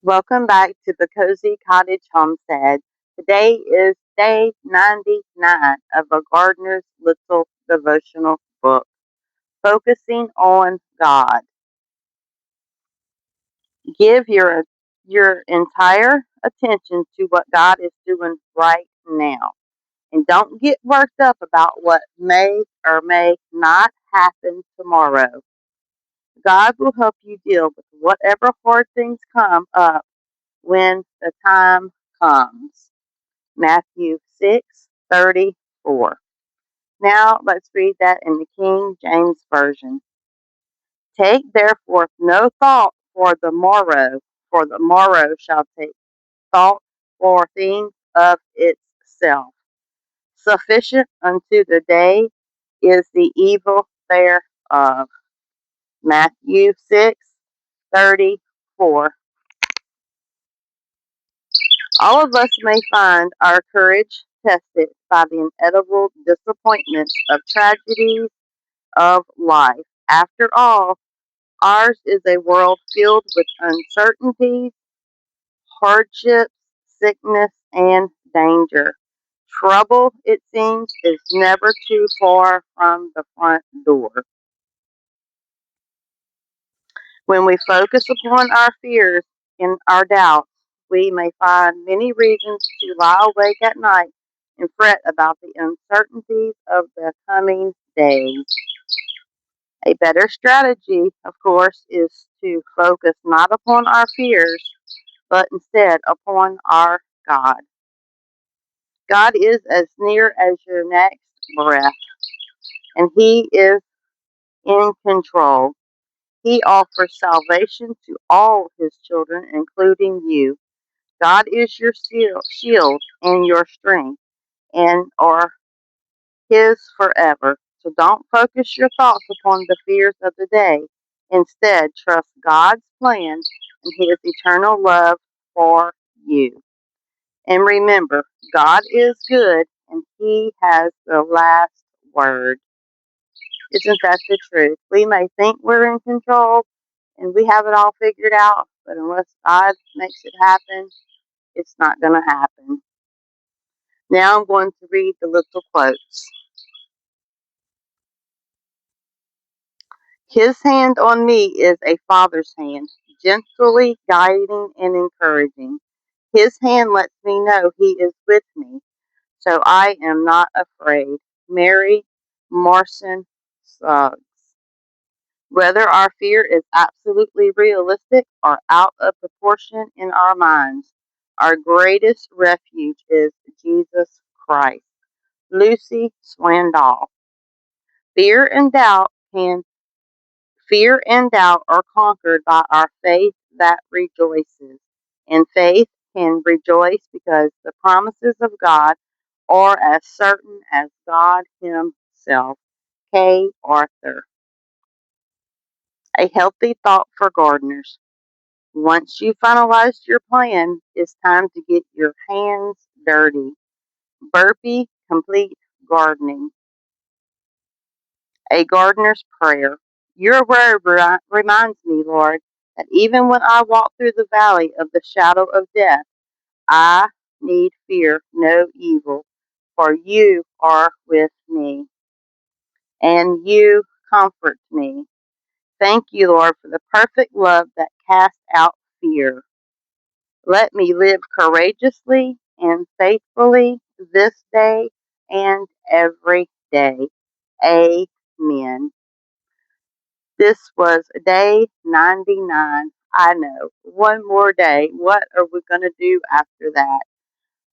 Welcome back to the Cozy Cottage Homestead. Today is day 99 of a gardener's little devotional book, focusing on God. Give your entire attention to what God is doing right now. And don't get worked up about what may or may not happen tomorrow. God will help you deal with whatever hard things come up when the time comes. Matthew 6:34. Now let's read that in the King James Version. Take therefore no thought for the morrow shall take thought for things of itself. Sufficient unto the day is the evil thereof. Matthew 6:34. All of us may find our courage tested by the inevitable disappointments of tragedies of life. After all, ours is a world filled with uncertainties, hardships, sickness, and danger. Trouble, it seems, is never too far from the front door. When we focus upon our fears and our doubts, we may find many reasons to lie awake at night and fret about the uncertainties of the coming days. A better strategy, of course, is to focus not upon our fears, but instead upon our God. God is as near as your next breath, and He is in control. He offers salvation to all His children, including you. God is your shield and your strength, and are His forever. So don't focus your thoughts upon the fears of the day. Instead, trust God's plan and His eternal love for you. And remember, God is good and He has the last word. Isn't that the truth? We may think we're in control and we have it all figured out, but unless God makes it happen, it's not going to happen. Now I'm going to read the little quotes. His hand on me is a father's hand, gently guiding and encouraging. His hand lets me know He is with me, so I am not afraid. Mary Morrison Suggs. Whether our fear is absolutely realistic or out of proportion in our minds, our greatest refuge is Jesus Christ. Lucy Swandall. Fear and doubt can Fear and doubt are conquered by our faith that rejoices. And faith can rejoice because the promises of God are as certain as God Himself. K. Arthur. A healthy thought for gardeners. Once you finalized your plan, it's time to get your hands dirty. Burpee Complete Gardening. A gardener's prayer. Your word reminds me, Lord, that even when I walk through the valley of the shadow of death, I need fear no evil, for you are with me, and you comfort me. Thank you, Lord, for the perfect love that casts out fear. Let me live courageously and faithfully this day and every day. Amen. This was day 99. I know. One more day. What are we going to do after that?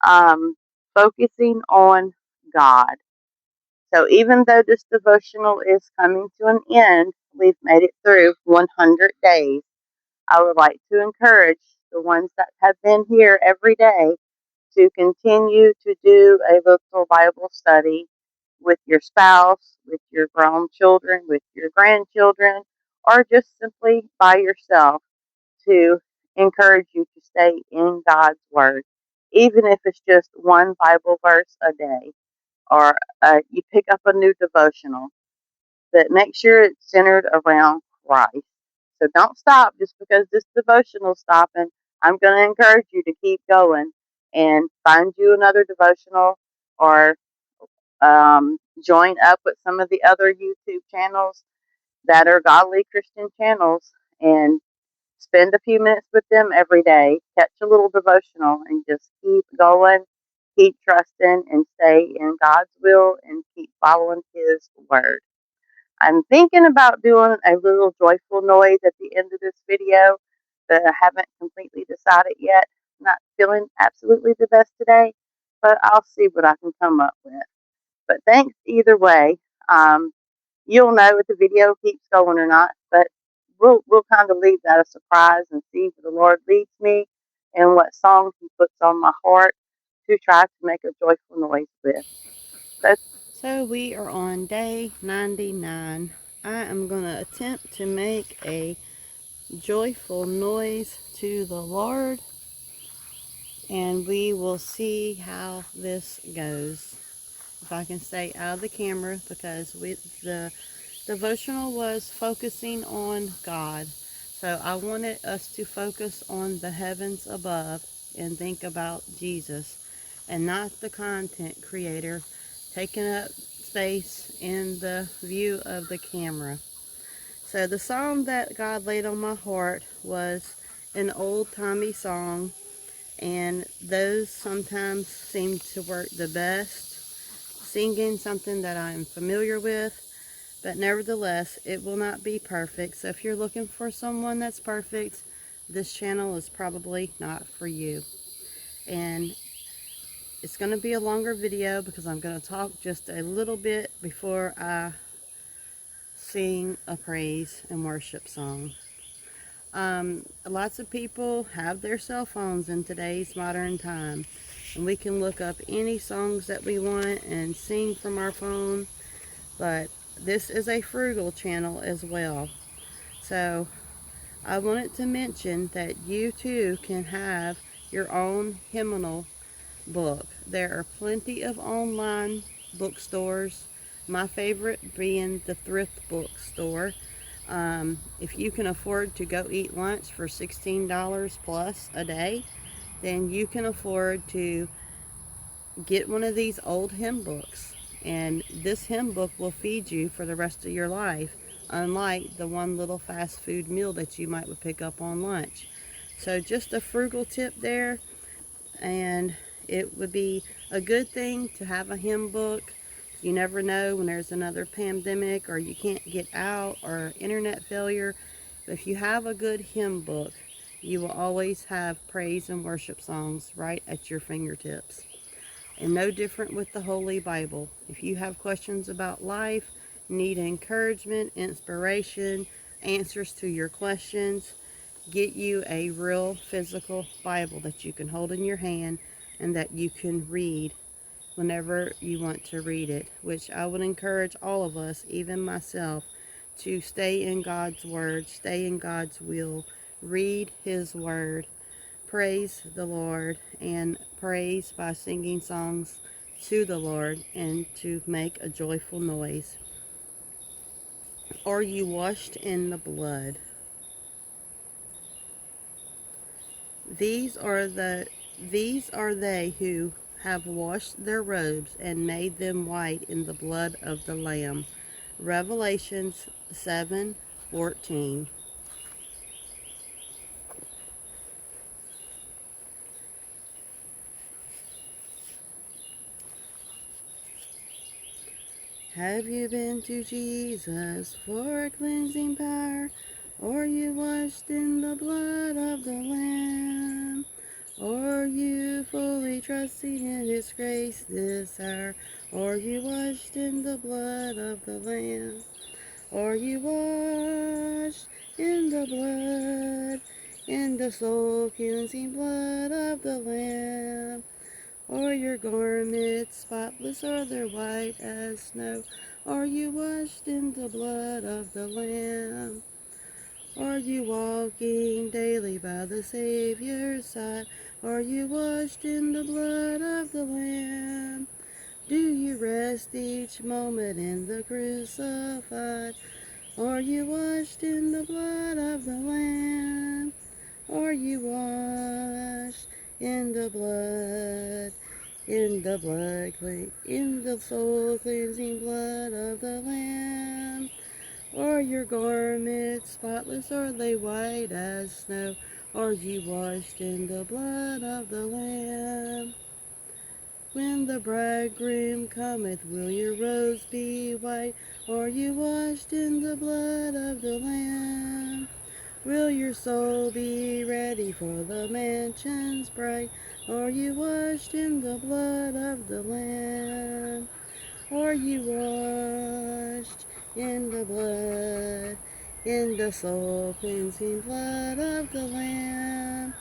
Um, Focusing on God. So even though this devotional is coming to an end, we've made it through 100 days. I would like to encourage the ones that have been here every day to continue to do a little Bible study with your spouse, with your grown children, with your grandchildren, or just simply by yourself to encourage you to stay in God's Word, even if it's just one Bible verse a day, or you pick up a new devotional, but make sure it's centered around Christ. So don't stop just because this devotional is stopping. I'm going to encourage you to keep going and find you another devotional, or join up with some of the other YouTube channels that are godly Christian channels, and spend a few minutes with them every day. Catch a little devotional and just keep going, keep trusting, and stay in God's will and keep following His word. I'm thinking about doing a little joyful noise at the end of this video, but I haven't completely decided yet. I'm not feeling absolutely the best today, but I'll see what I can come up with. But thanks either way. Um, you'll know if the video keeps going or not, but we'll kind of leave that a surprise and see if the Lord leads me and what song He puts on my heart to try to make a joyful noise with. So So we are on day 99. I am going to attempt to make a joyful noise to the Lord, and we will see how this goes. If I can stay out of the camera, because the devotional was focusing on God. So I wanted us to focus on the heavens above and think about Jesus and not the content creator taking up space in the view of the camera. So the song that God laid on my heart was an old-timey song, and those sometimes seem to work the best. Singing something that I am familiar with, but nevertheless, it will not be perfect. So if you're looking for someone that's perfect, this channel is probably not for you. And it's going to be a longer video because I'm going to talk just a little bit before I sing a praise and worship song. Lots of people have their cell phones in today's modern time, and we can look up any songs that we want and sing from our phone, but this is a frugal channel as well. So I wanted to mention that you too can have your own hymnal book. There are plenty of online bookstores, my favorite being the thrift bookstore. If you can afford to go eat lunch for $16 plus a day, then you can afford to get one of these old hymn books. And this hymn book will feed you for the rest of your life, unlike the one little fast food meal that you might pick up on lunch. So just a frugal tip there, and it would be a good thing to have a hymn book. You never know when there's another pandemic or you can't get out or internet failure. But if you have a good hymn book, you will always have praise and worship songs right at your fingertips. And no different with the Holy Bible. If you have questions about life, need encouragement, inspiration, answers to your questions, get you a real physical Bible that you can hold in your hand and that you can read whenever you want to read it, which I would encourage all of us, even myself, to stay in God's Word, stay in God's will, read His Word, praise the Lord, and praise by singing songs to the Lord and to make a joyful noise. Are you washed in the blood? These are the these are they who have washed their robes and made them white in the blood of the Lamb. Revelations 7:14. Have you been to Jesus for cleansing power? Are you washed in the blood of the Lamb? Are you fully trusting in His grace this hour? Are you washed in the blood of the Lamb? Are you washed in the blood, in the soul cleansing blood of the Lamb? Are your garments spotless, or they're white as snow? Are you washed in the blood of the Lamb? Are you walking daily by the Savior's side? Are you washed in the blood of the Lamb? Do you rest each moment in the crucified? Are you washed in the blood of the Lamb? Are you washed in the blood? In the blood, in the soul cleansing blood of the Lamb? Are your garments spotless? Are they white as snow? Are you washed in the blood of the Lamb? When the bridegroom cometh, will your robes be white? Are you washed in the blood of the Lamb? Will your soul be ready for the mansions bright? Are you washed in the blood of the Lamb? Are you washed in the blood, in the soul cleansing blood of the Lamb?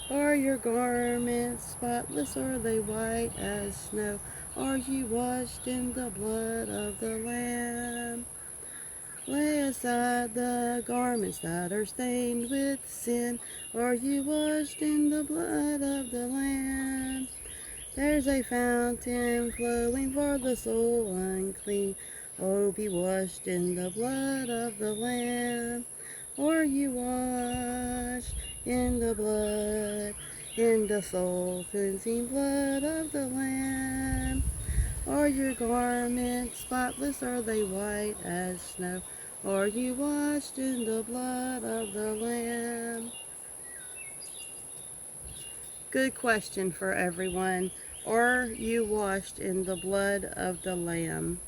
Are your garments spotless? Are they white as snow? Are you washed in the blood of the Lamb? Lay aside the garments that are stained with sin. Are you washed in the blood of the Lamb? There's a fountain flowing for the soul unclean. Oh, be washed in the blood of the Lamb. Are you washed in the blood, in the soul cleansing blood of the Lamb? Are your garments spotless? Are they white as snow? Are you washed in the blood of the Lamb? Good question for everyone. Are you washed in the blood of the Lamb?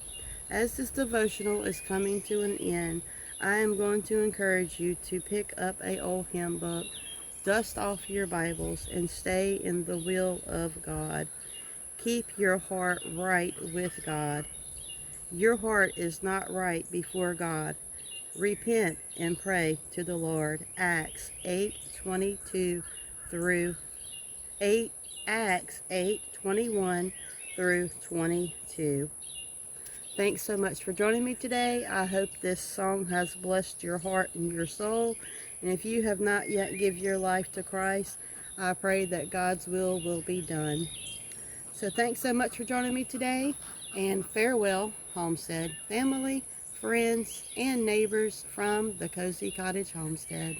As this devotional is coming to an end, I am going to encourage you to pick up a old hymn book, dust off your Bibles, and stay in the will of God. Keep your heart right with God. Your heart is not right before God. Repent and pray to the Lord. Acts 8:22 through 8 Acts 8:21 through 22. Thanks so much for joining me today. I hope this song has blessed your heart and your soul. And if you have not yet given your life to Christ, I pray that God's will be done. So thanks so much for joining me today, and farewell, Homestead family, friends, and neighbors from the Cozy Cottage Homestead.